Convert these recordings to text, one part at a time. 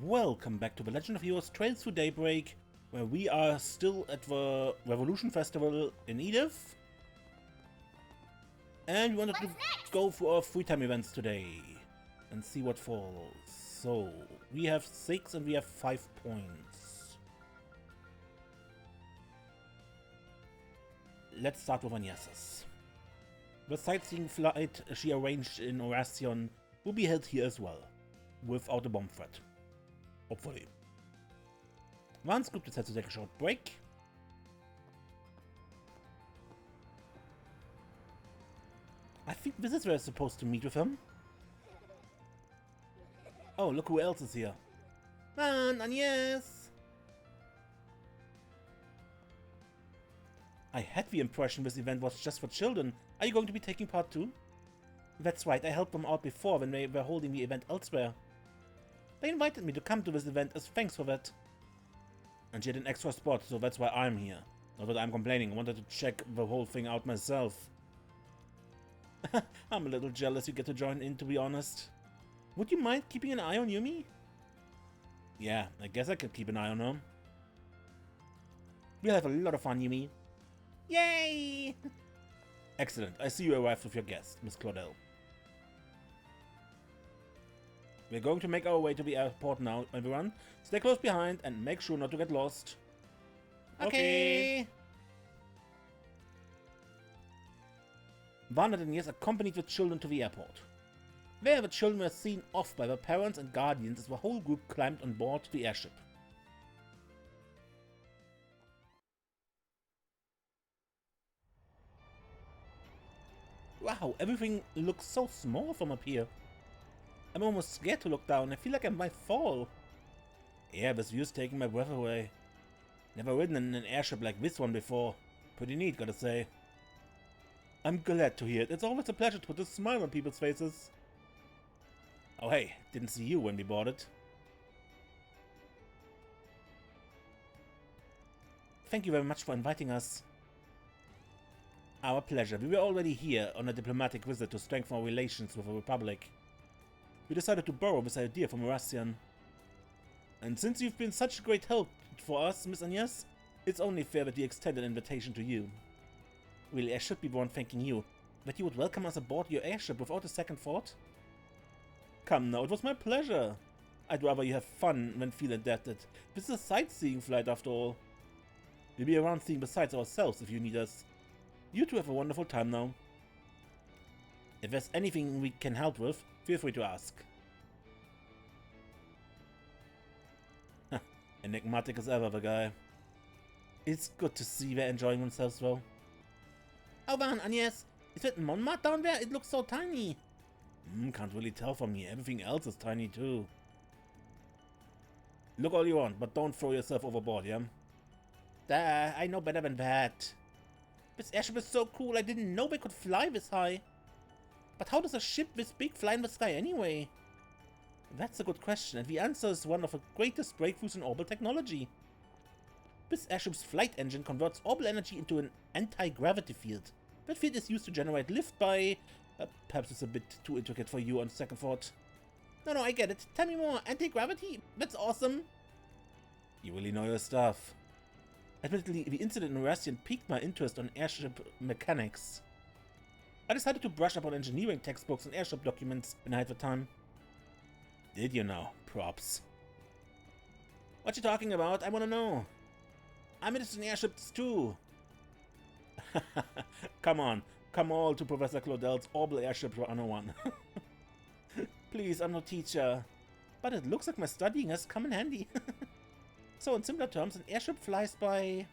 Welcome back to The Legend of Heroes Trails Through Daybreak, where we are still at the Revolution Festival in Edith. And we wanted to go for our free time events today and see what follows. So, we have 6 and we have 5 points. Let's start with Agnès. The sightseeing flight she arranged in Oracion will be held here as well, without a bomb threat. Hopefully. Once group decides to take a short break. I think this is where I'm supposed to meet with him. Oh, look who else is here. Man, Agnès! I had the impression this event was just for children. Are you going to be taking part too? That's right, I helped them out before when they were holding the event elsewhere. They invited me to come to this event as thanks for that. And she had an extra spot, so that's why I'm here. Not that I'm complaining, I wanted to check the whole thing out myself. I'm a little jealous you get to join in, to be honest. Would you mind keeping an eye on Yumi? Yeah, I guess I could keep an eye on her. We'll have a lot of fun, Yumi. Yay! Excellent, I see you arrived with your guest, Miss Claudel. We're going to make our way to the airport now, everyone. Stay close behind and make sure not to get lost. Okay. Van and Agnès accompanied the children to the airport. There the children were seen off by their parents and guardians as the whole group climbed on board the airship. Wow, everything looks so small from up here. I'm almost scared to look down. I feel like I might fall. Yeah, this view's taking my breath away. Never ridden in an airship like this one before. Pretty neat, gotta say. I'm glad to hear it. It's always a pleasure to put a smile on people's faces. Oh hey, didn't see you when we boarded. Thank you very much for inviting us. Our pleasure. We were already here on a diplomatic visit to strengthen our relations with the Republic. We decided to borrow this idea from Oracion. And since you've been such great help for us, Miss Agnès, it's only fair that we extend an invitation to you. Really, I should be the one thanking you, that you would welcome us aboard your airship without a second thought. Come now, it was my pleasure. I'd rather you have fun than feel indebted. This is a sightseeing flight after all. We'll be around seeing the sights ourselves if you need us. You two have a wonderful time now. If there's anything we can help with, feel free to ask. Enigmatic as ever, the guy. It's good to see they're enjoying themselves though. Oh man, Agnès, is that Monmouth down there? It looks so tiny. Can't really tell from here. Everything else is tiny too. Look all you want, but don't throw yourself overboard, yeah? I know better than that. This airship is so cool, I didn't know they could fly this high. But how does a ship this big fly in the sky anyway? That's a good question, and the answer is one of the greatest breakthroughs in orbital technology. This airship's flight engine converts orbital energy into an anti-gravity field. That field is used to generate lift by... perhaps it's a bit too intricate for you on second thought. No, I get it. Tell me more. Anti-gravity? That's awesome. You really know your stuff. Admittedly, the incident in Oracion piqued my interest on airship mechanics. I decided to brush up on engineering textbooks and airship documents when I had the time. Did you now? Props. What you talking about? I wanna know. I'm interested in airships too. Come on, come all to Professor Claudel's Orbital Airship 101. Please, I'm no teacher. But it looks like my studying has come in handy. So in simpler terms, an airship flies by...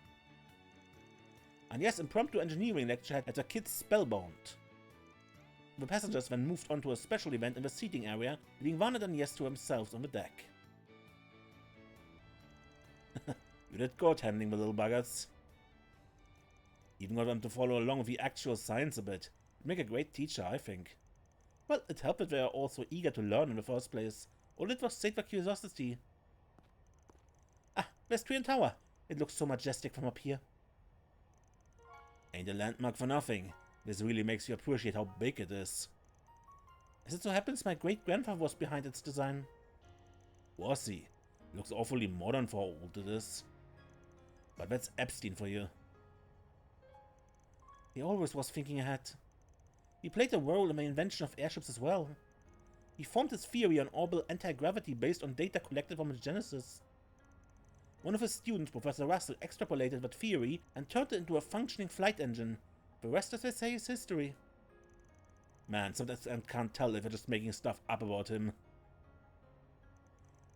Agnès' impromptu engineering lecture had her kids spellbound. The passengers then moved on to a special event in the seating area, leaving Van and Agnès to themselves on the deck. You did good handling the little buggers. Even got them to follow along with the actual science a bit. It'd make a great teacher, I think. Well, it helped that they are all so eager to learn in the first place. Or it was sate their curiosity. Ah, there's Twin Tower. It looks so majestic from up here. Ain't a landmark for nothing. This really makes you appreciate how big it is. As it so happens, my great-grandfather was behind its design. Was he? Looks awfully modern for how old it is. But that's Epstein for you. He always was thinking ahead. He played a role in the invention of airships as well. He formed his theory on orbital anti-gravity based on data collected from his Genesis. One of his students, Professor Russell, extrapolated that theory and turned it into a functioning flight engine. The rest, as they say, is history. Man, sometimes I can't tell if they're just making stuff up about him.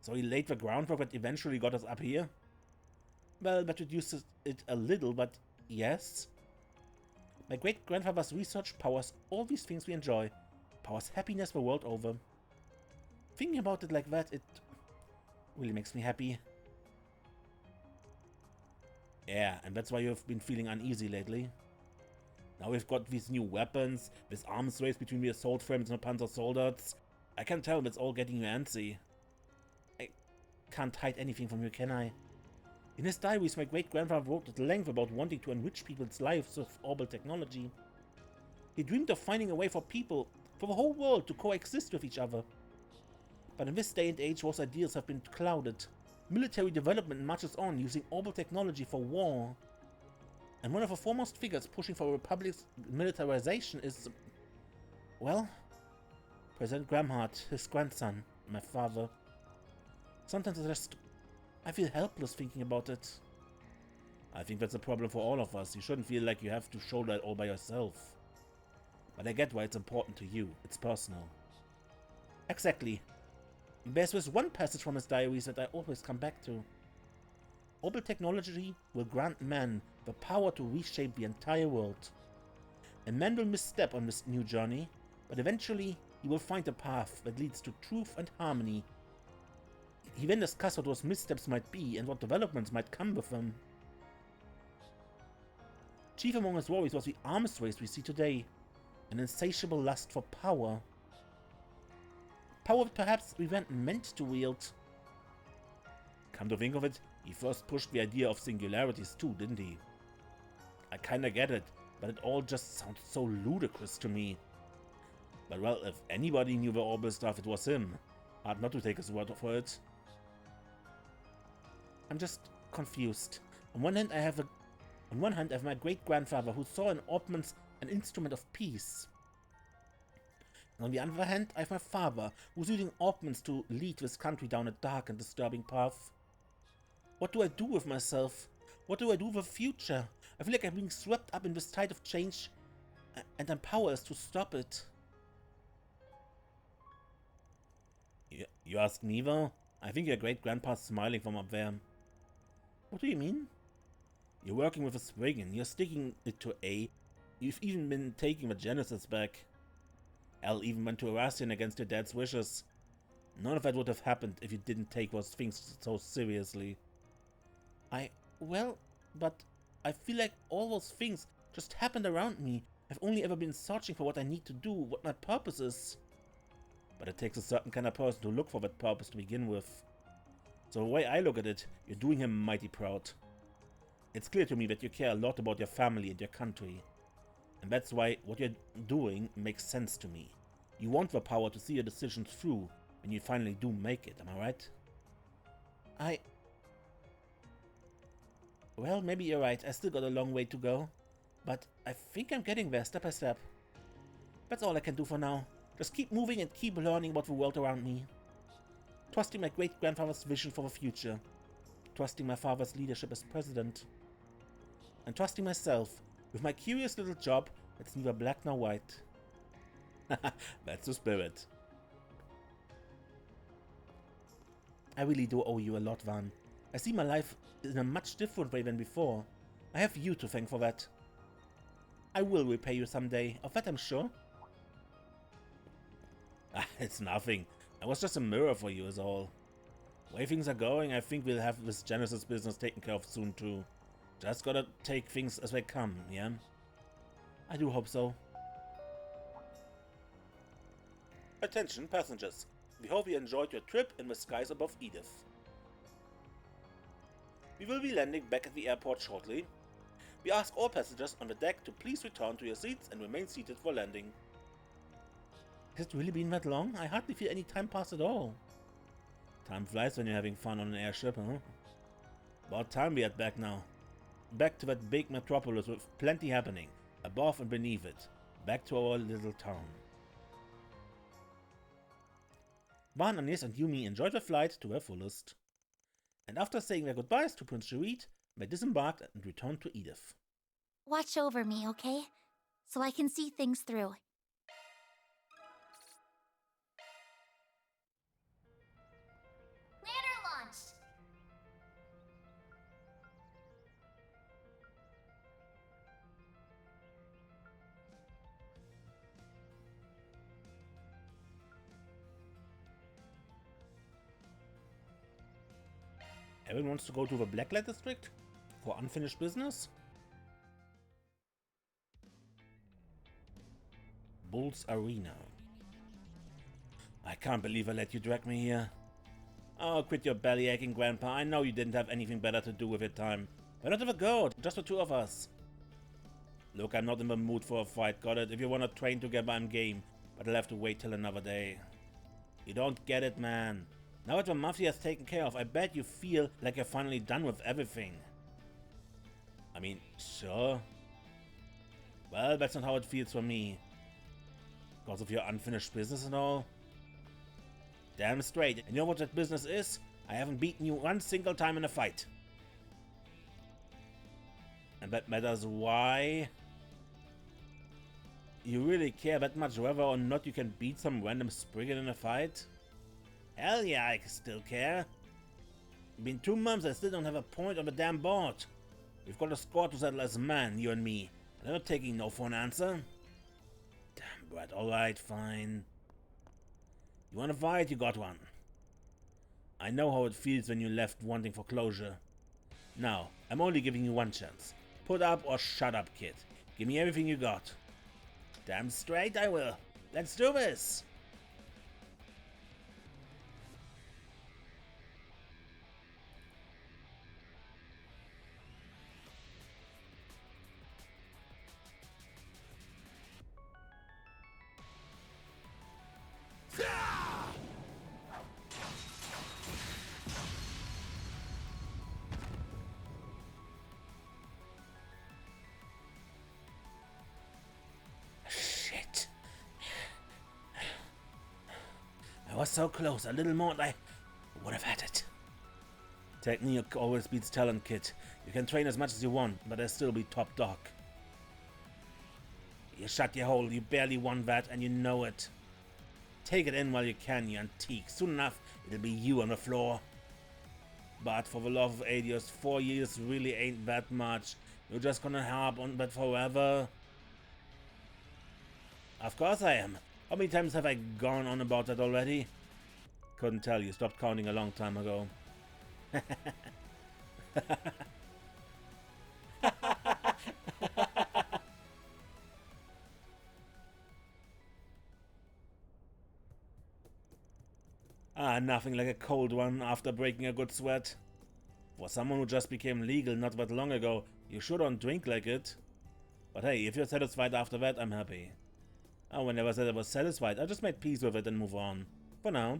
So he laid the groundwork that eventually got us up here? Well, that reduces it a little, but yes. My great-grandfather's research powers all these things we enjoy. Powers happiness the world over. Thinking about it like that, it really makes me happy. Yeah, and that's why you've been feeling uneasy lately. Now we've got these new weapons, this arms race between the assault frames and the Panzer soldiers. I can tell that's all getting you antsy. I can't hide anything from you, can I? In his diaries, my great-grandfather wrote at length about wanting to enrich people's lives with orbital technology. He dreamed of finding a way for people, for the whole world, to coexist with each other. But in this day and age, those ideals have been clouded. Military development marches on, using orbital technology for war. And one of the foremost figures pushing for a republic's militarization is, well, President Gramhart, his grandson, my father. Sometimes I feel helpless thinking about it. I think that's a problem for all of us. You shouldn't feel like you have to shoulder it all by yourself. But I get why it's important to you. It's personal. Exactly. There's this one passage from his diaries that I always come back to. Orbital technology will grant man the power to reshape the entire world. And man will misstep on this new journey, but eventually he will find a path that leads to truth and harmony. He then discussed what those missteps might be and what developments might come with them. Chief among his worries was the arms race we see today, an insatiable lust for power. Power that perhaps we weren't meant to wield. Come to think of it, he first pushed the idea of singularities too, didn't he? I kinda get it, but it all just sounds so ludicrous to me. But well, if anybody knew the orbital stuff, it was him. Hard not to take his word for it. I'm just confused. On one hand, I have my great-grandfather who saw in Orpmans an instrument of peace. And on the other hand, I have my father who's using Orpmans to lead this country down a dark and disturbing path. What do I do with myself? What do I do with the future? I feel like I'm being swept up in this tide of change, and I'm powerless to stop it. You ask me though? I think your great-grandpa's smiling from up there. What do you mean? You're working with a spring and you're sticking it to A. You've even been taking the Genesis back. L even went to Erasian against your dad's wishes. None of that would have happened if you didn't take those things so seriously. Well, but I feel like all those things just happened around me. I've only ever been searching for what I need to do, what my purpose is. But it takes a certain kind of person to look for that purpose to begin with. So the way I look at it, you're doing him mighty proud. It's clear to me that you care a lot about your family and your country. And that's why what you're doing makes sense to me. You want the power to see your decisions through when you finally do make it, am I right? Well, maybe you're right, I still got a long way to go. But I think I'm getting there step by step. That's all I can do for now. Just keep moving and keep learning about the world around me. Trusting my great-grandfather's vision for the future. Trusting my father's leadership as president. And trusting myself with my curious little job that's neither black nor white. That's the spirit. I really do owe you a lot, Van. I see my life in a much different way than before. I have you to thank for that. I will repay you someday, of that I'm sure. It's nothing. I was just a mirror for you is all. The way things are going, I think we'll have this Genesis business taken care of soon too. Just gotta take things as they come, yeah? I do hope so. Attention passengers. We hope you enjoyed your trip in the skies above Edith. We will be landing back at the airport shortly. We ask all passengers on the deck to please return to your seats and remain seated for landing. Has it really been that long? I hardly feel any time pass at all. Time flies when you're having fun on an airship, huh? About time we head back now. Back to that big metropolis with plenty happening, above and beneath it. Back to our little town. Van, Agnès and Yumi enjoyed the flight to their fullest. And after saying their goodbyes to Prince Sherid, they disembarked and returned to Edith. Watch over me, okay? So I can see things through. Planner launched! Everyone wants to go to the Blacklight District for unfinished business? Bull's Arena. I can't believe I let you drag me here. Oh, quit your belly aching, Grandpa. I know you didn't have anything better to do with your time. Why not have a go? Just the two of us. Look, I'm not in the mood for a fight, got it? If you want to train together, I'm game. But I'll have to wait till another day. You don't get it, man. Now that the Mafia is taken care of, I bet you feel like you're finally done with everything. I mean, sure. Well, that's not how it feels for me. Because of your unfinished business and all? Damn straight. And you know what that business is? I haven't beaten you one single time in a fight. And that matters why? You really care that much whether or not you can beat some random spriggan in a fight? Hell yeah, I still care. It's been 2 months, I still don't have a point on the damn board. We've got a score to settle as a man, you and me. And I'm not taking no for an answer. Damn, Brad, alright, fine. You want a fight? You got one. I know how it feels when you left wanting for closure. Now, I'm only giving you one chance. Put up or shut up, kid. Give me everything you got. Damn straight I will. Let's do this! I was so close, a little more and I would have had it. Technique always beats talent, kid. You can train as much as you want, but I'll still be top dog. You shut your hole, you barely won that and you know it. Take it in while you can, you antique. Soon enough, it'll be you on the floor. But for the love of Adios, 4 years really ain't that much. You're just gonna harp on that forever? Of course I am. How many times have I gone on about that already? Couldn't tell you, stopped counting a long time ago. Nothing like a cold one after breaking a good sweat. For someone who just became legal not that long ago, you sure don't drink like it. But hey, if you're satisfied after that, I'm happy. I never said I was satisfied, I just made peace with it and move on. For now.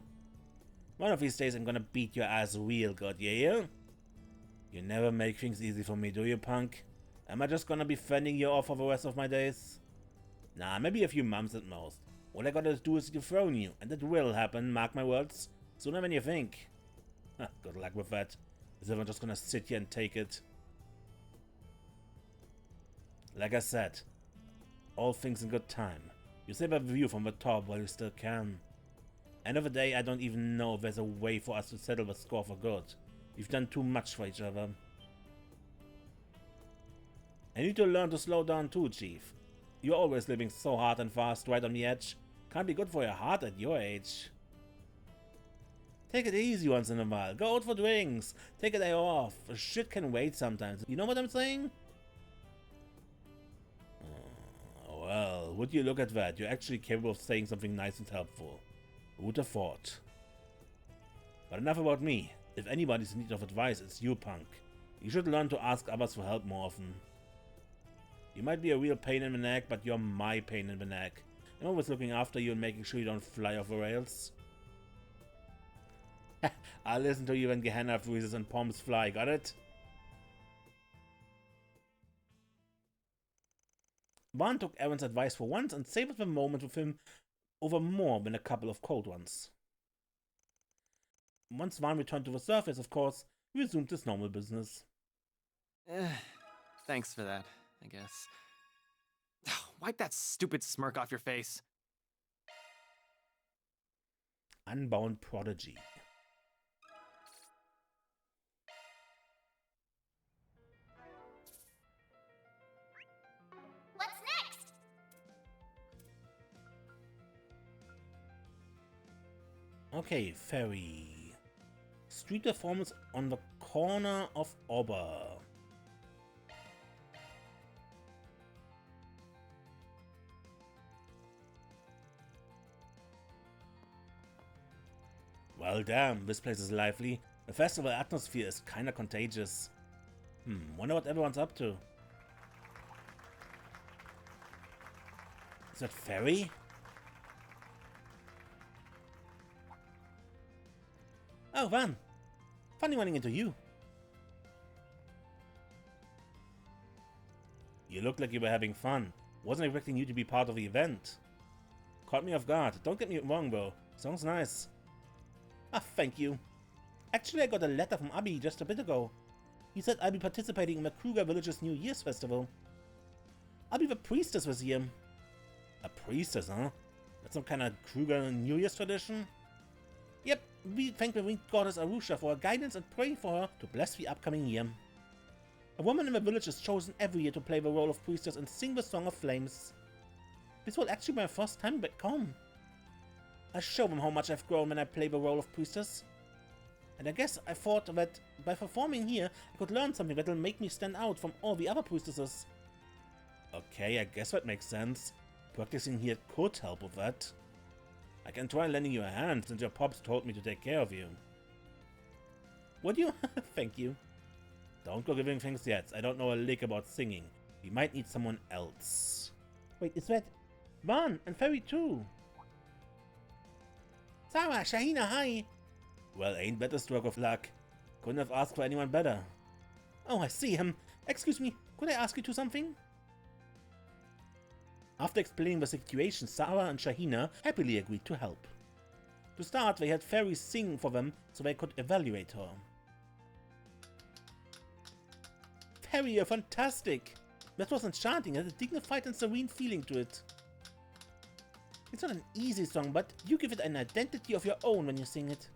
One of these days I'm gonna beat your ass real good, yeah? You never make things easy for me, do you, punk? Am I just gonna be fending you off for the rest of my days? Nah, maybe a few months at most. All I gotta do is dethrone you, and that will happen, mark my words. Sooner than you think. Good luck with that. As if I'm just gonna sit here and take it. Like I said, all things in good time. You save a view from the top while you still can. End of the day, I don't even know if there's a way for us to settle the score for good. We've done too much for each other. I need to learn to slow down too, Chief. You're always living so hard and fast, right on the edge. Can't be good for your heart at your age. Take it easy once in a while. Go out for drinks. Take a day off. Shit can wait sometimes. You know what I'm saying? Well, would you look at that? You're actually capable of saying something nice and helpful. Who'd have thought? But enough about me. If anybody's in need of advice, it's you, punk. You should learn to ask others for help more often. You might be a real pain in the neck, but you're my pain in the neck. I'm always looking after you and making sure you don't fly off the rails. I'll listen to you when Gehenna freezes and palms fly, got it? Vaughn took Aaron's advice for once and savored the moment with him over more than a couple of cold ones. Once Vaughn returned to the surface, of course, he resumed his normal business. Thanks for that, I guess. Wipe that stupid smirk off your face. Unbound Prodigy. What's next? Okay, Feri. Street performance on the corner of Ober. Well, damn, this place is lively. The festival atmosphere is kinda contagious. Wonder what everyone's up to. Is that Feri? Oh, Van. Funny running into you. You look like you were having fun. Wasn't expecting you to be part of the event. Caught me off guard. Don't get me wrong, though. Sounds nice. Ah, thank you. Actually, I got a letter from Abi just a bit ago. He said I'll be participating in the Kruger Village's New Year's festival. I'll be the priestess this year. A priestess, huh? That's some kind of Kruger New Year's tradition? Yep, we thank the winged goddess Arusha for her guidance and pray for her to bless the upcoming year. A woman in the village is chosen every year to play the role of priestess and sing the Song of Flames. This will actually be my first time back home. I'll show them how much I've grown when I play the role of priestess. And I guess I thought that by performing here, I could learn something that'll make me stand out from all the other priestesses. Okay, I guess that makes sense. Practicing here could help with that. I can try lending you a hand since your pops told me to take care of you. Would you? Thank you. Don't go giving things yet. I don't know a lick about singing. We might need someone else. Wait, is that Vaughn and Feri too? Sarah, Shahina, hi! Well, ain't that a stroke of luck? Couldn't have asked for anyone better. Oh, I see him. Excuse me, could I ask you to something? After explaining the situation, Sarah and Shahina happily agreed to help. To start, they had Feri sing for them so they could evaluate her. Feri, you're fantastic! That was enchanting, it had a dignified and serene feeling to it. It's not an easy song, but you give it an identity of your own when you sing it.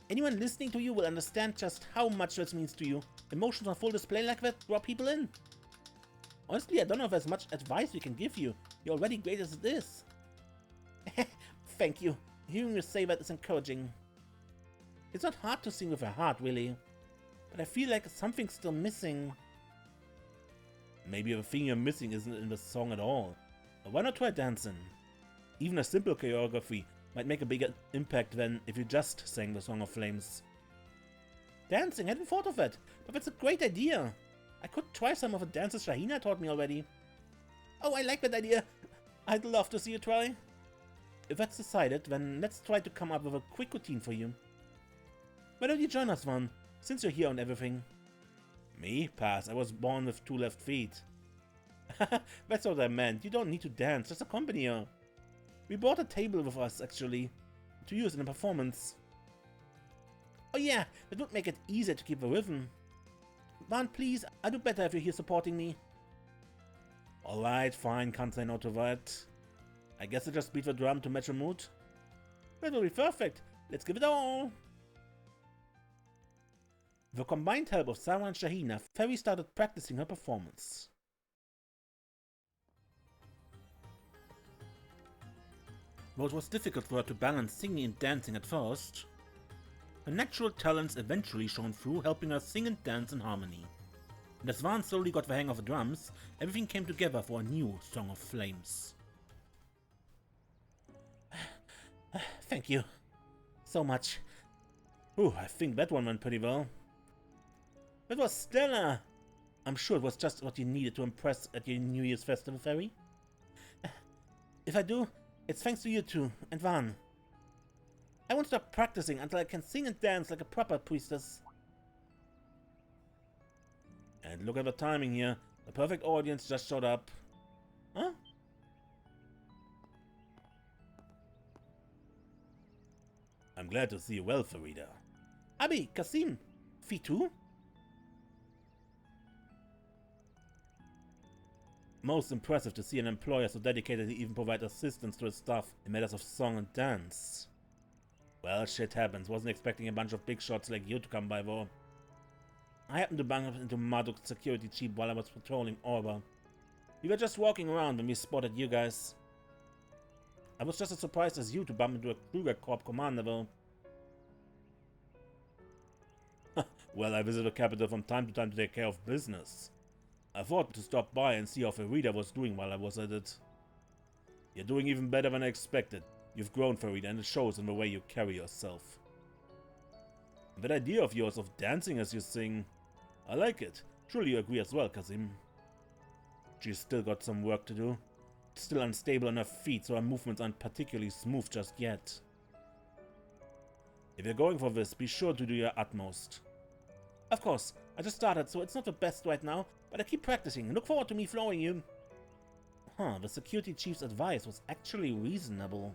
Anyone listening to you will understand just how much this means to you. Emotions on full display like that draw people in. Honestly, I don't know if there's much advice we can give you. You're already great as it is. Thank you. Hearing you say that is encouraging. It's not hard to sing with your heart, really. But I feel like something's still missing. Maybe the thing you're missing isn't in the song at all. Why not try dancing? Even a simple choreography might make a bigger impact than if you just sang the Song of Flames. Dancing? I hadn't thought of that, but that's a great idea. I could try some of the dances Shahina taught me already. Oh, I like that idea. I'd love to see you try. If that's decided, then let's try to come up with a quick routine for you. Why don't you join us, Vaughn, since you're here on everything? Me? Pass. I was born with 2 left feet. That's what I meant. You don't need to dance, just accompany her. We brought a table with us, actually, to use in a performance. Oh yeah, that would make it easier to keep the rhythm. Vaughn, please, I'd do better if you're here supporting me. Alright, fine, can't say no to that. I guess I just beat the drum to match your mood. That will be perfect. Let's give it all. With the combined help of Sarah and Shahina, Feri started practicing her performance. Though it was difficult for her to balance singing and dancing at first, her natural talents eventually shone through, helping her sing and dance in harmony. And as Vaughn slowly got the hang of the drums, everything came together for a new Song of Flames. Thank you. So much. Ooh, I think that one went pretty well. That was stellar! I'm sure it was just what you needed to impress at your New Year's festival, Feri. If I do, it's thanks to you two, and Vaughn. I won't stop practicing until I can sing and dance like a proper priestess. And look at the timing here. The perfect audience just showed up. Huh? I'm glad to see you well, Farida. Abi, Kasim, Fitu? Most impressive to see an employer so dedicated to even provide assistance to his staff in matters of song and dance. Well, shit happens. Wasn't expecting a bunch of big shots like you to come by, though. I happened to bump into Marduk's security chief while I was patrolling Orba. We were just walking around when we spotted you guys. I was just as surprised as you to bump into a Kruger Corp commander, though. Well, I visit the capital from time to time to take care of business. I thought to stop by and see how Farida was doing while I was at it. You're doing even better than I expected. You've grown, Farida, and it shows in the way you carry yourself. That idea of yours of dancing as you sing, I like it. Surely you agree as well, Kasim. She's still got some work to do. Still unstable on her feet, so her movements aren't particularly smooth just yet. If you're going for this, be sure to do your utmost. Of course, I just started, so it's not the best right now, but I keep practicing and look forward to me flowing you. Huh, the security chief's advice was actually reasonable.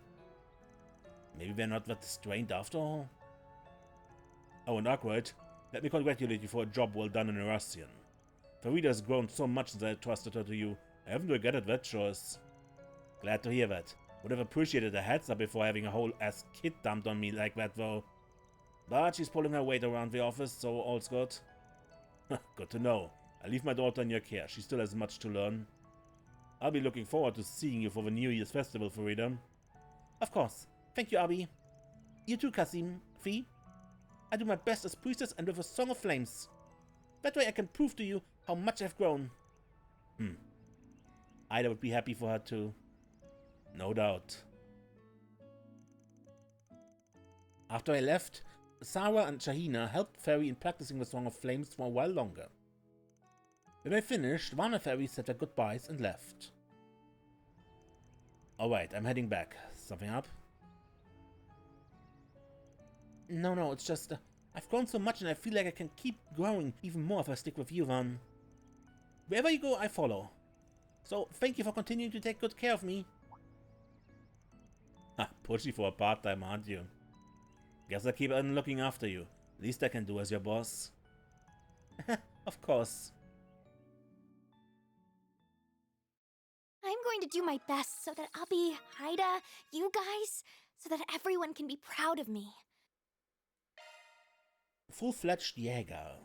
Maybe we're not that strained after all. Oh, and Arkwright, let me congratulate you for a job well done in Erastian. Farida has grown so much since I trusted her to you. I haven't regretted that choice. Glad to hear that. Would have appreciated a heads up before having a whole ass kid dumped on me like that, though. But she's pulling her weight around the office, so all's good. Good to know. I leave my daughter in your care. She still has much to learn. I'll be looking forward to seeing you for the New Year's festival, Farida. Of course. Thank you, Abi. You too, Kasim. Fi. I do my best as priestess and with a song of flames. That way I can prove to you how much I've grown. Ida would be happy for her too. No doubt. After I left, Sarah and Shahina helped Feri in practicing the Song of Flames for a while longer. When I finished, Van and Feri said their goodbyes and left. Alright, I'm heading back. Something up? No, it's just... I've grown so much and I feel like I can keep growing even more if I stick with you, Van. Wherever you go, I follow. So, thank you for continuing to take good care of me. Ha, pushy for a part-time, aren't you? Guess I'll keep on looking after you. Least I can do as your boss. Of course. I'm going to do my best so that I'll be Haida, you guys, so that everyone can be proud of me. Full-fledged Jäger.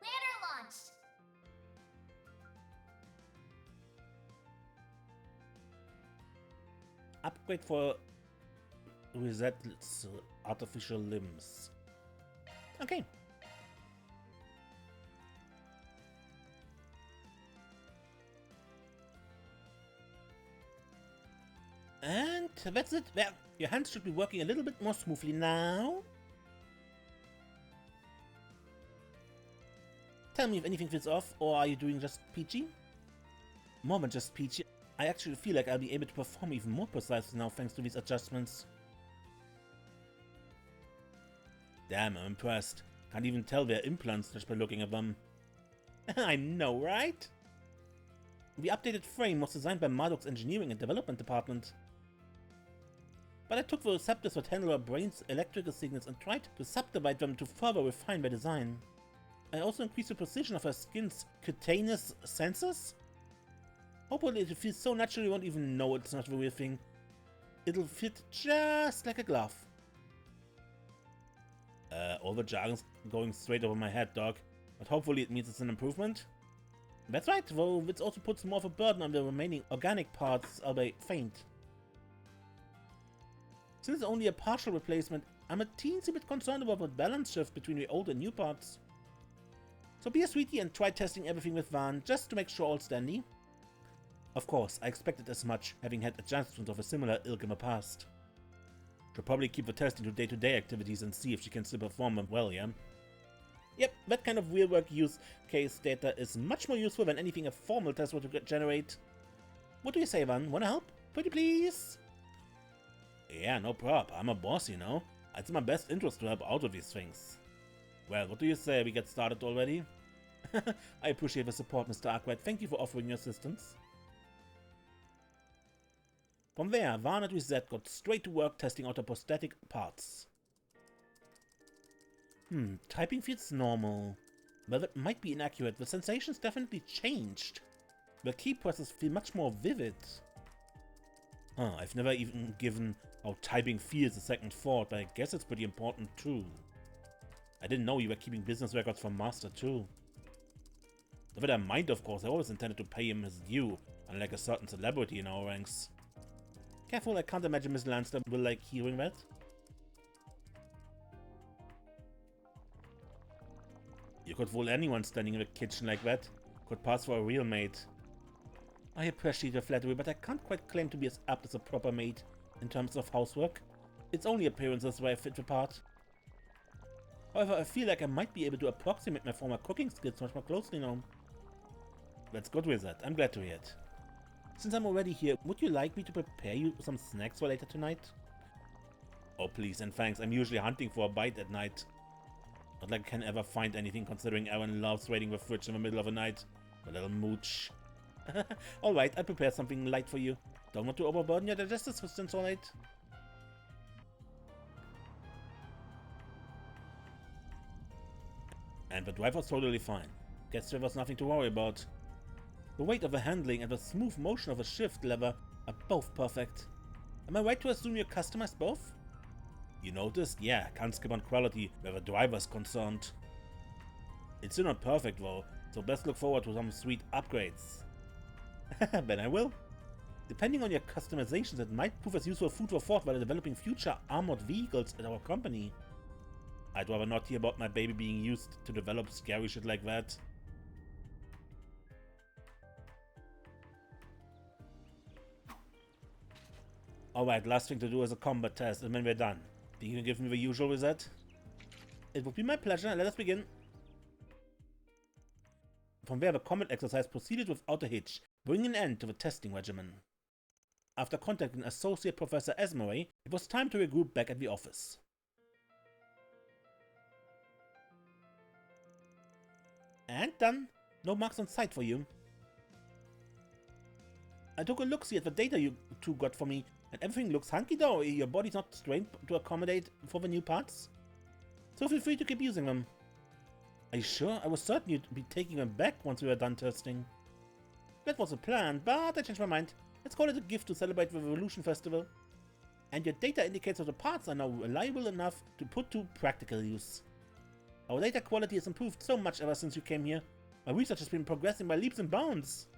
Banner launched! Upgrade for Risette's artificial limbs. Okay. And that's it. Well, your hands should be working a little bit more smoothly now. Tell me if anything feels off, or are you doing just peachy? More than just peachy. I actually feel like I'll be able to perform even more precisely now thanks to these adjustments. Damn, I'm impressed. Can't even tell they're implants just by looking at them. I know, right? The updated frame was designed by Marduk's engineering and development department. But I took the receptors that handle our brain's electrical signals and tried to subdivide them to further refine their design. I also increased the precision of her skin's cutaneous sensors. Hopefully it'll feel so natural you won't even know it's not the real thing. It'll fit just like a glove. All the jargon's going straight over my head, dog. But hopefully it means it's an improvement. That's right, though it also puts more of a burden on the remaining organic parts, albeit faint. Since it's only a partial replacement, I'm a teensy bit concerned about the balance shift between the old and new parts. So be a sweetie and try testing everything with Van, just to make sure all's dandy. Of course, I expected as much, having had adjustments of a similar ilk in the past. She'll probably keep the testing to day-to-day activities and see if she can still perform them well, yeah? Yep, that kind of real-work use case data is much more useful than anything a formal test would generate. What do you say, Van? Wanna help? Pretty please? Yeah, no prob. I'm a boss, you know. It's in my best interest to help out with these things. Well, what do you say? We get started already? I appreciate the support, Mr. Arkwright. Thank you for offering your assistance. From there, Van and Risette got straight to work testing out the prosthetic parts. Typing feels normal. Well, that might be inaccurate. The sensations definitely changed. The key presses feel much more vivid. I've never even given how typing feels a second thought, but I guess it's pretty important too. I didn't know you were keeping business records for Master too. With that in mind, of course, I always intended to pay him his due, unlike a certain celebrity in our ranks. Careful, I can't imagine Miss Lanster will like hearing that. You could fool anyone standing in the kitchen like that. Could pass for a real maid. I appreciate your flattery, but I can't quite claim to be as apt as a proper maid in terms of housework. It's only appearances where I fit the part. However, I feel like I might be able to approximate my former cooking skills much more closely now. That's good with that. I'm glad to hear it. Since I'm already here, would you like me to prepare you some snacks for later tonight? Oh please and thanks, I'm usually hunting for a bite at night. Not like I can ever find anything considering Aaron loves raiding the fridge in the middle of the night. A little mooch. Alright, I'll prepare something light for you. Don't want to overburden your digestive system so late. And the drive was totally fine. Guess there was nothing to worry about. The weight of the handling and the smooth motion of the shift lever are both perfect. Am I right to assume you customized both? You noticed? Yeah, can't skip on quality where the driver's concerned. It's still not perfect though, so best look forward to some sweet upgrades. Then I will. Depending on your customizations, it might prove as useful food for thought while developing future armored vehicles at our company. I'd rather not hear about my baby being used to develop scary shit like that. Alright, last thing to do is a combat test, and then we're done. Think you can give me the usual Risette? It would be my pleasure, let us begin. From there, the combat exercise proceeded without a hitch, bringing an end to the testing regimen. After contacting Associate Professor Esmeray, it was time to regroup back at the office. And done. No marks on sight for you. I took a look-see at the data you two got for me, and everything looks hunky-dory. Your body's not strained to accommodate for the new parts. So feel free to keep using them. Are you sure? I was certain you'd be taking them back once we were done testing. That was the plan, but I changed my mind. Let's call it a gift to celebrate the Revolution Festival. And your data indicates that the parts are now reliable enough to put to practical use. Our data quality has improved so much ever since you came here. My research has been progressing by leaps and bounds.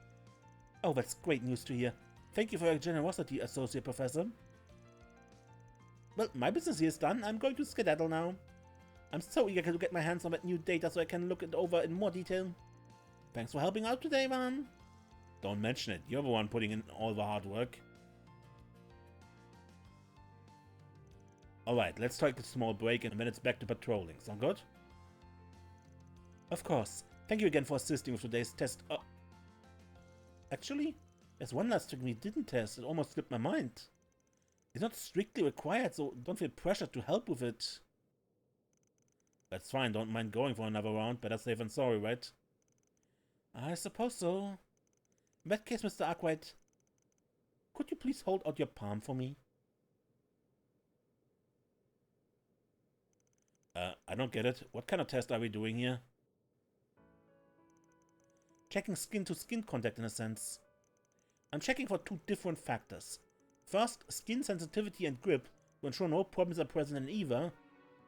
Oh, that's great news to hear. Thank you for your generosity, Associate Professor. Well, my business here is done. I'm going to skedaddle now. I'm so eager to get my hands on that new data so I can look it over in more detail. Thanks for helping out today, Van. Don't mention it. You're the one putting in all the hard work. Alright, let's take a small break and then it's back to patrolling. Sound good? Of course. Thank you again for assisting with today's test. Actually, there's one last trick we didn't test. It almost slipped my mind. It's not strictly required, so don't feel pressured to help with it. That's fine, don't mind going for another round. Better safe than sorry, right? I suppose so. In that case, Mr. Arkwright, could you please hold out your palm for me? I don't get it. What kind of test are we doing here? Checking skin-to-skin contact in a sense. I'm checking for two different factors. First, skin sensitivity and grip to ensure no problems are present in either.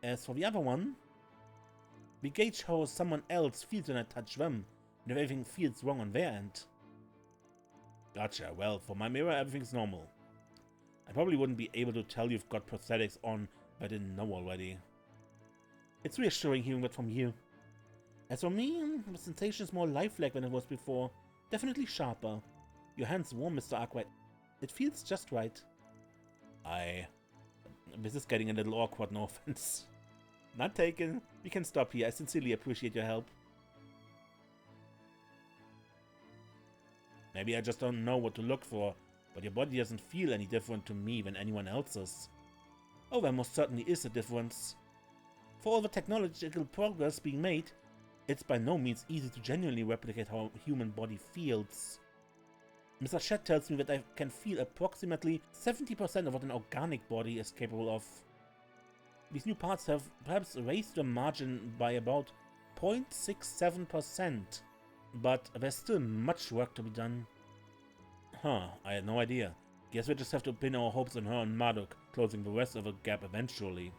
As for the other one, we gauge how someone else feels when I touch them, and if everything feels wrong on their end. Gotcha. Well, for my mirror, everything's normal. I probably wouldn't be able to tell you've got prosthetics on if I didn't know already. It's reassuring hearing that from you. As for me, the sensation is more lifelike than it was before. Definitely sharper. Your hand's warm, Mr. Arkwright. It feels just right. This is getting a little awkward, no offense. Not taken. We can stop here. I sincerely appreciate your help. Maybe I just don't know what to look for, but your body doesn't feel any different to me than anyone else's. Oh, there most certainly is a difference. For all the technological progress being made, it's by no means easy to genuinely replicate how a human body feels. Mr. Shed tells me that I can feel approximately 70% of what an organic body is capable of. These new parts have perhaps raised the margin by about 0.67%, but there's still much work to be done. Huh, I had no idea. Guess we just have to pin our hopes on her and Marduk, closing the rest of the gap eventually.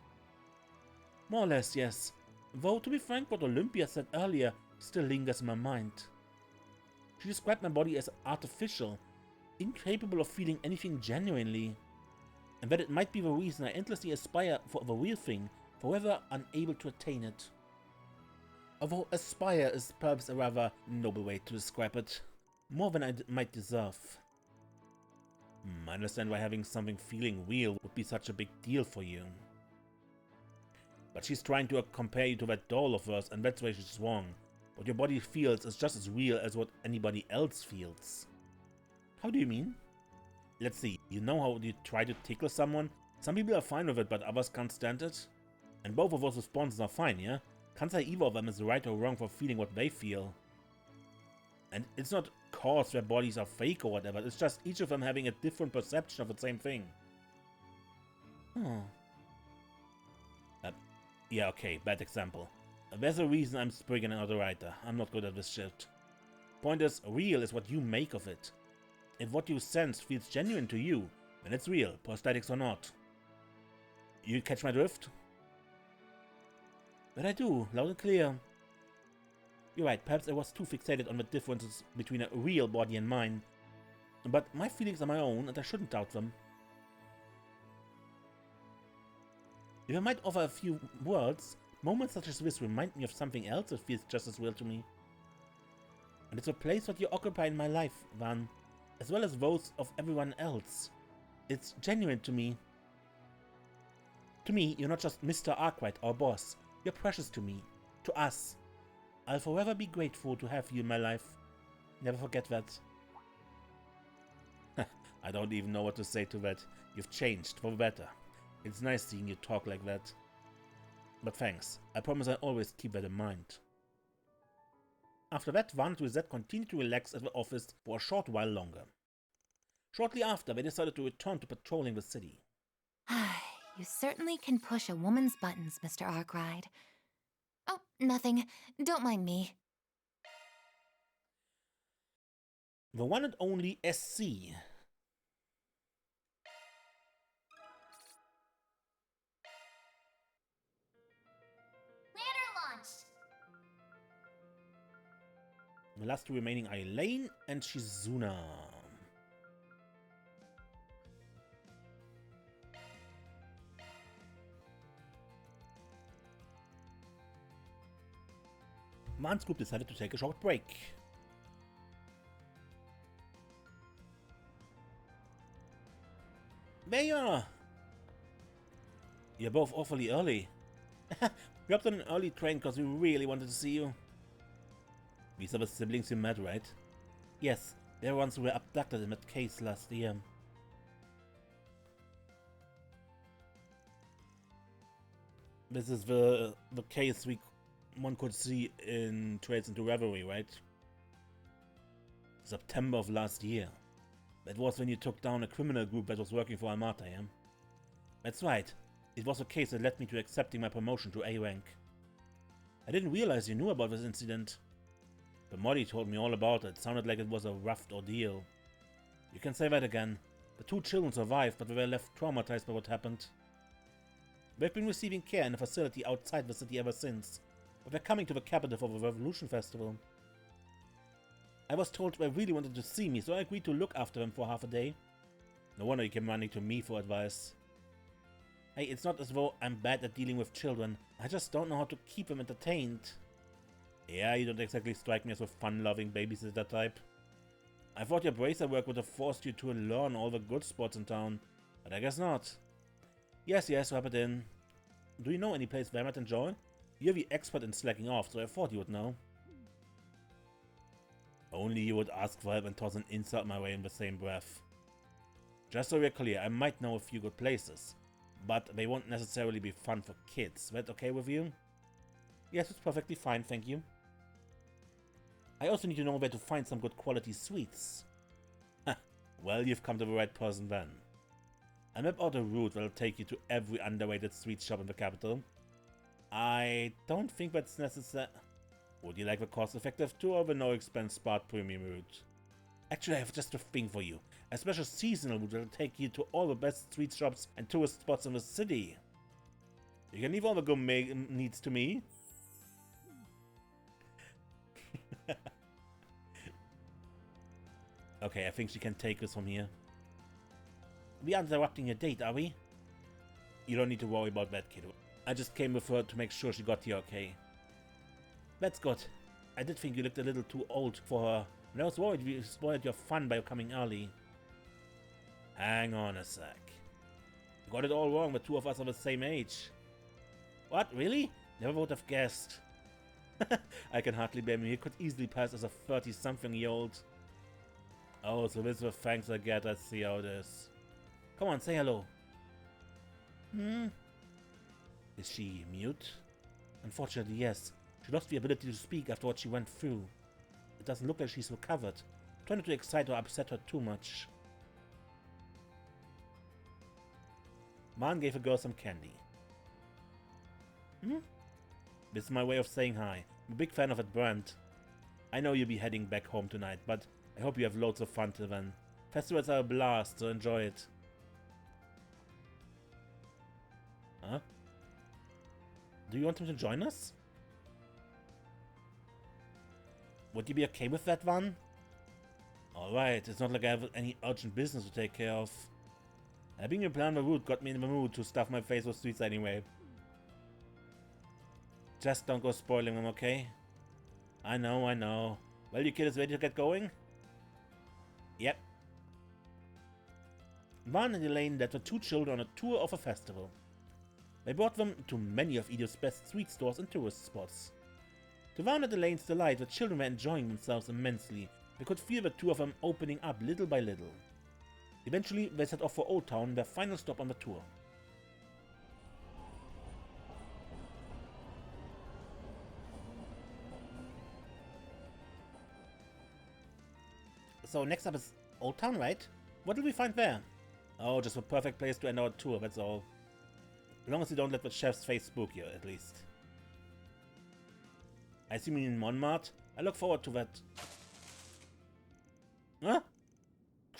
More or less, yes. Though, to be frank, what Olympia said earlier still lingers in my mind. She described my body as artificial, incapable of feeling anything genuinely, and that it might be the reason I endlessly aspire for the real thing, forever unable to attain it. Although aspire is perhaps a rather noble way to describe it, more than I might deserve. I understand why having something feeling real would be such a big deal for you. But she's trying to compare you to that doll of hers, and that's where she's wrong. What your body feels is just as real as what anybody else feels. How do you mean? Let's see, you know how you try to tickle someone? Some people are fine with it, but others can't stand it? And both of those responses are fine, yeah? Can't say either of them is right or wrong for feeling what they feel. And it's not cause their bodies are fake or whatever, it's just each of them having a different perception of the same thing. Oh. Yeah, okay, bad example. There's a reason I'm Spriggan and not a writer. I'm not good at this shit. Point is, real is what you make of it. If what you sense feels genuine to you, then it's real, prosthetics or not. You catch my drift? But I do, loud and clear. You're right, perhaps I was too fixated on the differences between a real body and mine. But my feelings are my own, and I shouldn't doubt them. If I might offer a few words, moments such as this remind me of something else that feels just as real to me. And it's a place that you occupy in my life, Van, as well as those of everyone else. It's genuine to me. To me, you're not just Mr. Arkwright, our boss. You're precious to me. To us. I'll forever be grateful to have you in my life. Never forget that. I don't even know what to say to that. You've changed for the better. It's nice seeing you talk like that. But thanks. I promise I'll always keep that in mind. After that, Van and Risette continued to relax at the office for a short while longer. Shortly after, they decided to return to patrolling the city. You certainly can push a woman's buttons, Mr. Arkwright. Oh, nothing. Don't mind me. The one and only SC. The last two remaining are Elaine and Shizuna. Van's group decided to take a short break. There you are! You're both awfully early. We hopped on an early train because we really wanted to see you. These are the siblings you met, right? Yes, they're the ones who were abducted in that case last year. This is the case one could see in Trails into Reverie, right? September of last year. That was when you took down a criminal group that was working for Almata, yeah? That's right. It was the case that led me to accepting my promotion to A rank. I didn't realize you knew about this incident. But Molly told me all about it. It sounded like it was a rough ordeal. You can say that again. The two children survived, but they were left traumatized by what happened. They've been receiving care in a facility outside the city ever since, but they're coming to the capital for the Revolution Festival. I was told they really wanted to see me, so I agreed to look after them for half a day. No wonder you came running to me for advice. Hey, it's not as though I'm bad at dealing with children. I just don't know how to keep them entertained. Yeah, you don't exactly strike me as a fun-loving babysitter type. I thought your bracer work would have forced you to learn all the good spots in town, but I guess not. Yes, wrap it in. Do you know any place where I might enjoy? You're the expert in slacking off, so I thought you would know. Only you would ask for help and toss an insult my way in the same breath. Just so we're clear, I might know a few good places, but they won't necessarily be fun for kids. That okay with you? Yes, it's perfectly fine, thank you. I also need to know where to find some good quality sweets. Well, you've come to the right person then. I map out a route that'll take you to every underrated sweet shop in the capital. I don't think that's necessary. Would you like the cost-effective tour or the no-expense smart premium route? Actually, I have just a thing for you. A special seasonal route that'll take you to all the best street shops and tourist spots in the city. You can leave all the gourmet needs to me. Okay, I think she can take us from here. We aren't interrupting your date, are we? You don't need to worry about that, kid. I just came with her to make sure she got here okay. That's good. I did think you looked a little too old for her, and I was worried we spoiled your fun by coming early. Hang on a sec. You got it all wrong, the two of us are the same age. What, really? Never would have guessed. I can hardly blame you. He could easily pass as a 30-something-year-old. Oh, so this is the thanks I get. I see how it is. Come on, say hello. Is she mute? Unfortunately, yes. She lost the ability to speak after what she went through. It doesn't look like she's recovered. Try not to excite or upset her too much. Man gave a girl some candy. This is my way of saying hi. I'm a big fan of that brand. I know you'll be heading back home tonight, but I hope you have loads of fun till then. Festivals are a blast, so enjoy it. Huh? Do you want him to join us? Would you be okay with that one? Alright, it's not like I have any urgent business to take care of. Having you plan the route got me in the mood to stuff my face with sweets anyway. Just don't go spoiling them, okay? I know, I know. Well, you kiddos ready to get going? Yep. Van and Elaine led the two children on a tour of a festival. They brought them to many of Edith's best sweet stores and tourist spots. To Van and Elaine's delight, the children were enjoying themselves immensely. They could feel the two of them opening up little by little. Eventually, they set off for Old Town, their final stop on the tour. So next up is Old Town, right? What did we find there? Oh, just a perfect place to end our tour, that's all. As long as you don't let the chef's face spook you, at least. I see me in Montmartre. I look forward to that. Huh?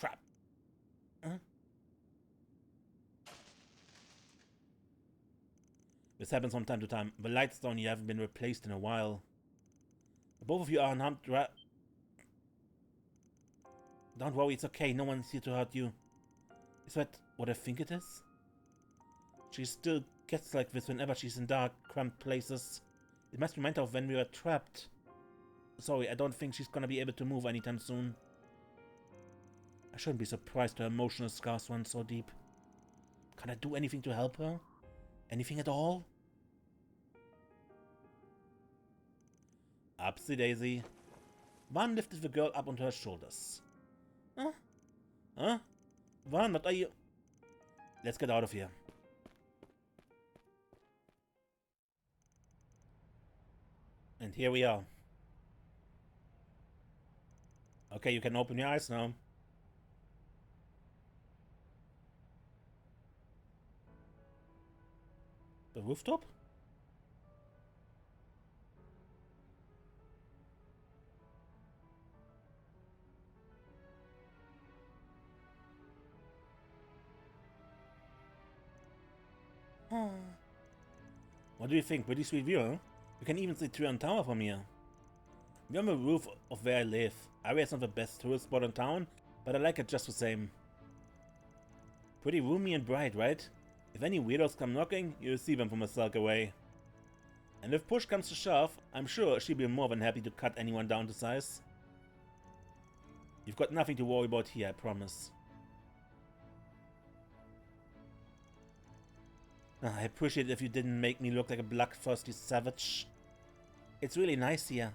Crap. Huh? This happens from time to time. The lights down here haven't been replaced in a while. Both of you are unharmed. Don't worry, it's okay. No one's here to hurt you. Is that what I think it is? She still gets like this whenever she's in dark, cramped places. It must remind her of when we were trapped. Sorry, I don't think she's gonna be able to move anytime soon. I shouldn't be surprised her emotional scars run so deep. Can I do anything to help her? Anything at all? Upsy daisy. Van lifted the girl up onto her shoulders. Huh? Huh? Van, what are you? Let's get out of here. And here we are. Okay, you can open your eyes now. The rooftop? What do you think? Pretty sweet view, huh? You can even see Trion Tower from here. We're on the roof of where I live. Area's not the best tourist spot in town, but I like it just the same. Pretty roomy and bright, right? If any weirdos come knocking, you'll see them from a circle away. And if push comes to shove, I'm sure she'll be more than happy to cut anyone down to size. You've got nothing to worry about here, I promise. I appreciate it if you didn't make me look like a bloodthirsty savage. It's really nice here.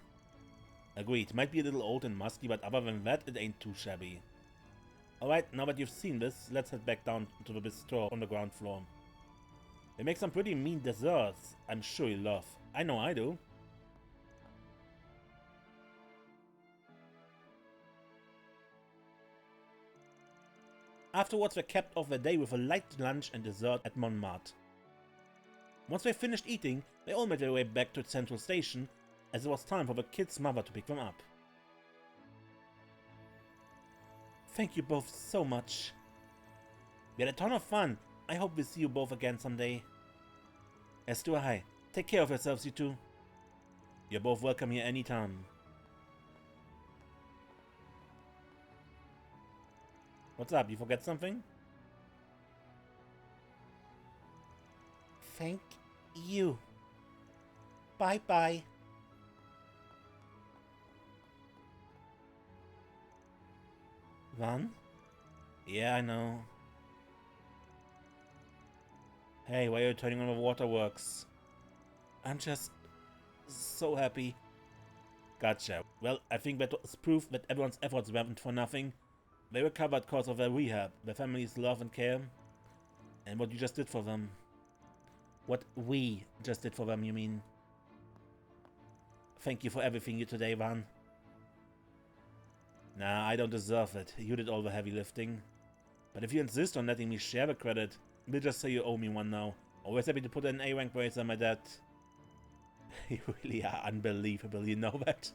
Agreed, might be a little old and musty, but other than that, it ain't too shabby. Alright, now that you've seen this, let's head back down to the bistro on the ground floor. They make some pretty mean desserts, I'm sure you love. I know I do. Afterwards, they capped off their day with a light lunch and dessert at Montmartre. Once they finished eating, they all made their way back to Central Station, as it was time for the kid's mother to pick them up. Thank you both so much. We had a ton of fun. I hope we see you both again someday. As do I. Take care of yourselves, you two. You're both welcome here anytime. What's up? You forget something? Thank you. Bye-bye. Van? Yeah, I know. Hey, why are you turning on the waterworks? I'm just so happy. Gotcha. Well, I think that was proof that everyone's efforts weren't for nothing. They recovered because of their rehab, their family's love and care, and what you just did for them. What we just did for them, you mean? Thank you for everything you today, Van. Nah, I don't deserve it. You did all the heavy lifting. But if you insist on letting me share the credit, we'll just say you owe me one now. Always happy to put an A-rank brace on my dad. You really are unbelievable, you know that?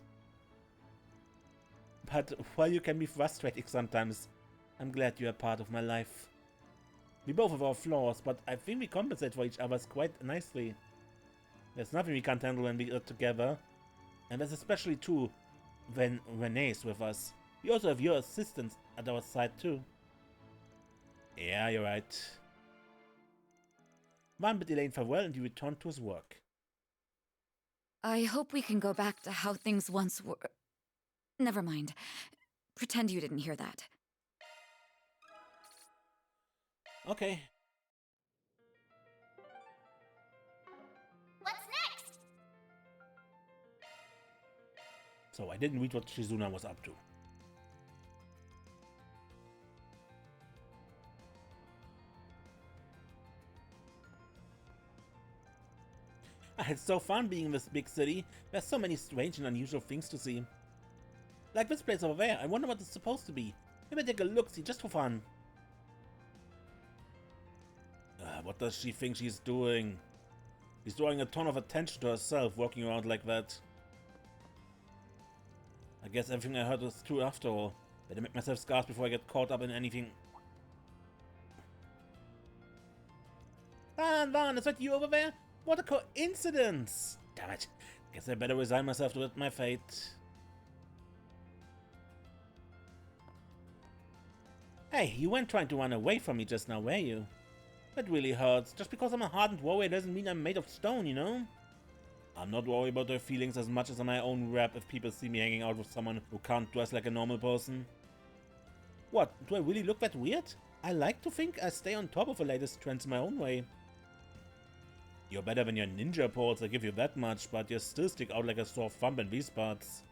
But while you can be frustrating sometimes, I'm glad you're a part of my life. We both have our flaws, but I think we compensate for each other's quite nicely. There's nothing we can't handle when we are together. And that's especially true when Renee's with us. We also have your assistants at our side too. Yeah, you're right. Van bid Elaine farewell and he returned to his work. I hope we can go back to how things once were. Never mind. Pretend you didn't hear that. Okay. What's next? So I didn't read what Shizuna was up to. I had so fun being in this big city. There's so many strange and unusual things to see. Like this place over there. I wonder what it's supposed to be. Maybe take a look-see just for fun. What does she think she's doing? She's drawing a ton of attention to herself, walking around like that. I guess everything I heard was true after all. Better make myself scarce before I get caught up in anything. Van, is that you over there? What a coincidence! Damn it. Guess I better resign myself to my fate. Hey, you weren't trying to run away from me just now, were you? That really hurts. Just because I'm a hardened warrior doesn't mean I'm made of stone, you know? I'm not worried about their feelings as much as on my own rap if people see me hanging out with someone who can't dress like a normal person. What, do I really look that weird? I like to think I stay on top of the latest trends my own way. You're better than your ninja poles, I give you that much, but you still stick out like a sore thumb in these parts.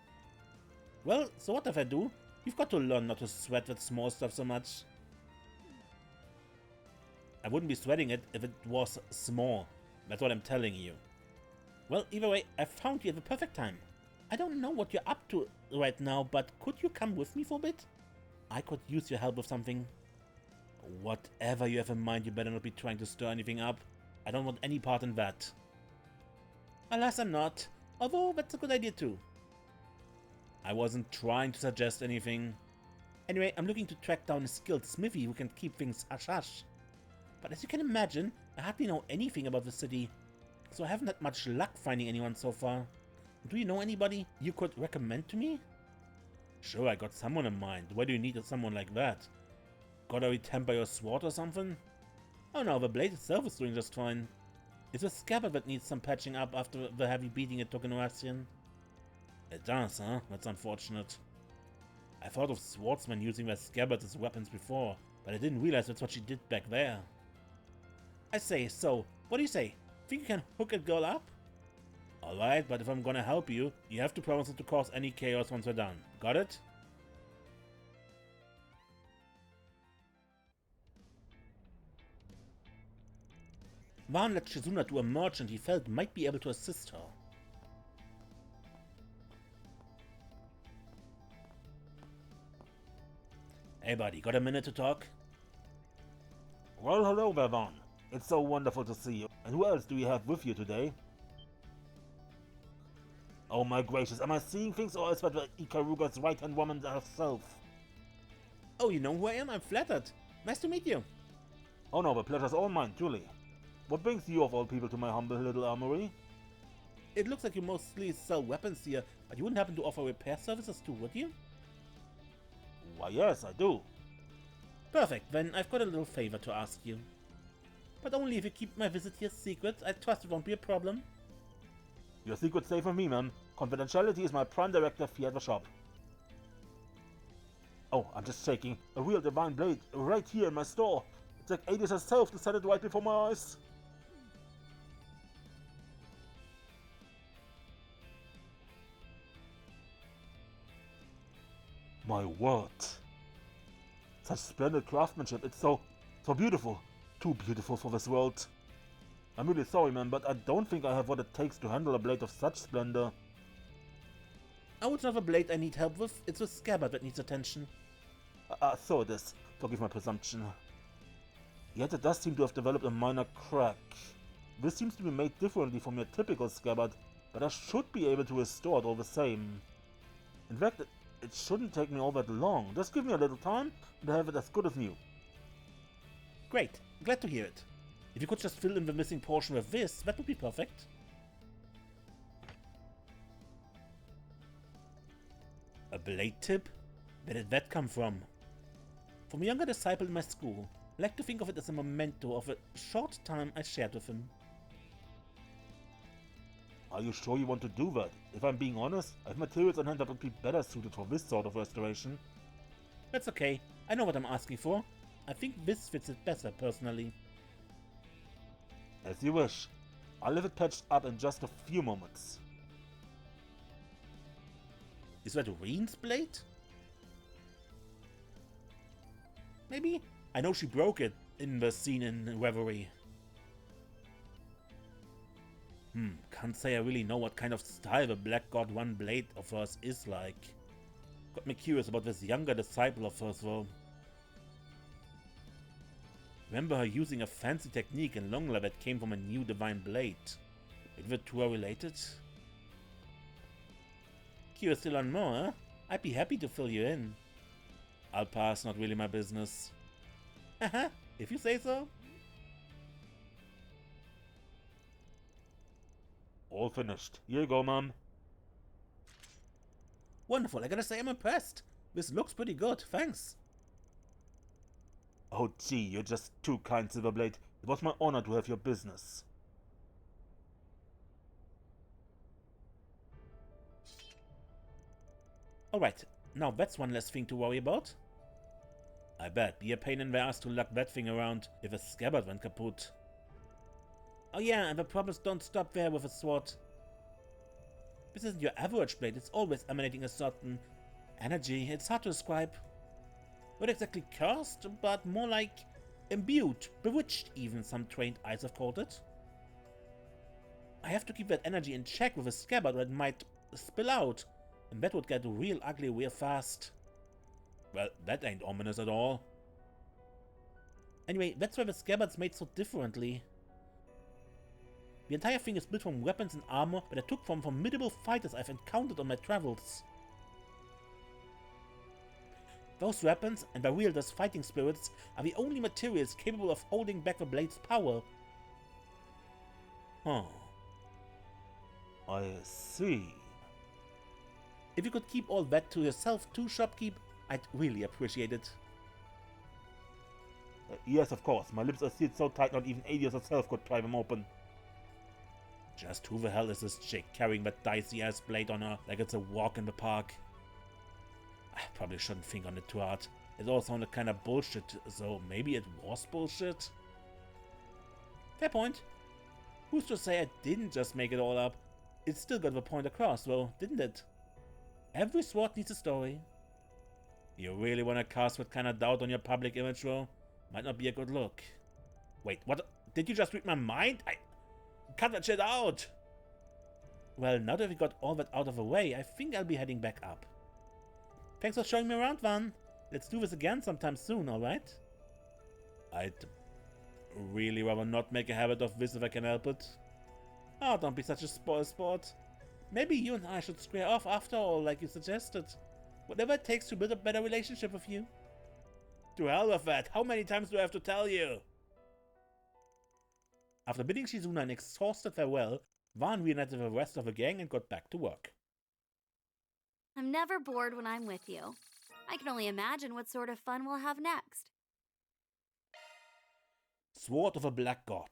Well, so what if I do? You've got to learn not to sweat that small stuff so much. I wouldn't be sweating it if it was small. That's what I'm telling you. Well, either way, I found you at the perfect time. I don't know what you're up to right now, but could you come with me for a bit? I could use your help with something. Whatever you have in mind, you better not be trying to stir anything up. I don't want any part in that. Alas, I'm not. Although, that's a good idea too. I wasn't trying to suggest anything. Anyway, I'm looking to track down a skilled smithy who can keep things hush-hush. But as you can imagine, I hardly know anything about the city, so I haven't had much luck finding anyone so far. Do you know anybody you could recommend to me? Sure, I got someone in mind. Why do you need someone like that? Gotta retemper your sword or something? Oh no, the blade itself is doing just fine. It's a scabbard that needs some patching up after the heavy beating it took in Russian. It does, huh? That's unfortunate. I thought of swordsmen using their scabbards as weapons before, but I didn't realize that's what she did back there. I say, so, What do you say? Think you can hook a girl up? Alright, but if I'm gonna help you, you have to promise not to cause any chaos once we're done. Got it? Vaughn led Shizuna to a merchant he felt might be able to assist her. Hey buddy, got a minute to talk? Well, hello there, Vaughn. It's so wonderful to see you. And who else do you have with you today? Oh my gracious, am I seeing things, or is that Ikaruga's right-hand woman herself? Oh, you know who I am? I'm flattered. Nice to meet you. Oh no, the pleasure's all mine, truly. What brings you of all people to my humble little armory? It looks like you mostly sell weapons here, but you wouldn't happen to offer repair services too, would you? Why yes, I do. Perfect, then I've got a little favor to ask you. But only if you keep my visit here secret. I trust it won't be a problem. Your secret's safe with me, ma'am. Confidentiality is my prime directive here at the shop. Oh, I'm just shaking. A real divine blade right here in my store. It's like Edith herself to set it right before my eyes. My word. Such splendid craftsmanship. It's so beautiful. Too beautiful for this world. I'm really sorry, man, but I don't think I have what it takes to handle a blade of such splendor. Oh, it's not the blade I need help with. It's the scabbard that needs attention. So it is. Forgive my presumption. Yet it does seem to have developed a minor crack. This seems to be made differently from your typical scabbard, but I should be able to restore it all the same. In fact, it shouldn't take me all that long. Just give me a little time, and I have it as good as new. Great. Glad to hear it. If you could just fill in the missing portion with this, that would be perfect. A blade tip? Where did that come from? From a younger disciple in my school. I like to think of it as a memento of a short time I shared with him. Are you sure you want to do that? If I'm being honest, I have materials on hand that would be better suited for this sort of restoration. That's okay. I know what I'm asking for. I think this fits it better, personally. As you wish. I'll have it patched up in just a few moments. Is that Reen's blade? Maybe? I know she broke it in the scene in Reverie. Can't say I really know what kind of style the Black God One blade of hers is like. Got me curious about this younger disciple of hers though. Remember her using a fancy technique in Longla that came from a new divine blade. Maybe the two are related? Curious to learn more, huh? I'd be happy to fill you in. I'll pass, not really my business. Haha, if you say so. All finished. Here you go, ma'am. Wonderful, I gotta say I'm impressed. This looks pretty good, thanks. Oh gee, you're just too kind, Silverblade. It was my honor to have your business. Alright, now that's one less thing to worry about. I bet, be a pain in the ass to lug that thing around if a scabbard went kaput. Oh yeah, and the problems don't stop there with a sword. This isn't your average blade, it's always emanating a certain energy. It's hard to describe. Not exactly cursed, but more like imbued, bewitched even, some trained eyes have called it. I have to keep that energy in check with a scabbard or it might spill out, and that would get real ugly real fast. Well, that ain't ominous at all. Anyway, that's why the scabbard's made so differently. The entire thing is built from weapons and armor that I took from formidable fighters I've encountered on my travels. Those weapons, and the wielder's fighting spirits, are the only materials capable of holding back the blade's power. Huh. I see. If you could keep all that to yourself too, shopkeep, I'd really appreciate it. Yes, of course. My lips are sealed so tight not even Agnès herself could pry them open. Just who the hell is this chick carrying that dicey-ass blade on her like it's a walk in the park? I probably shouldn't think on it too hard. It all sounded kinda bullshit, so maybe it was bullshit? Fair point. Who's to say I didn't just make it all up? It still got the point across, though, didn't it? Every sword needs a story. You really wanna cast that kind of doubt on your public image, though? Might not be a good look. Wait, what? Did you just read my mind? Cut that shit out! Well, now that we got all that out of the way, I think I'll be heading back up. Thanks for showing me around, Van. Let's do this again sometime soon, alright? I'd really rather not make a habit of this if I can help it. Oh, don't be such a spoil sport. Maybe you and I should square off after all, like you suggested. Whatever it takes to build a better relationship with you. To hell with that, how many times do I have to tell you? After bidding Shizuna an exhausted farewell, Van reunited the rest of the gang and got back to work. I'm never bored when I'm with you. I can only imagine what sort of fun we'll have next. Sword of a Black God.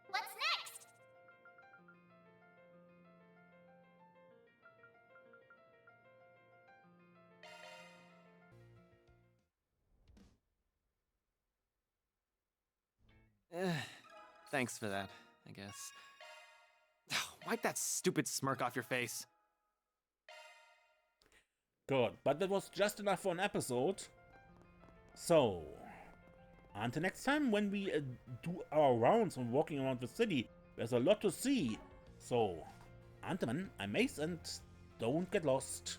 What's next? Thanks for that, I guess. Wipe that stupid smirk off your face. Good, but that was just enough for an episode. So, until next time when we do our rounds and walking around the city, there's a lot to see. So, until then, I'm Ace and don't get lost.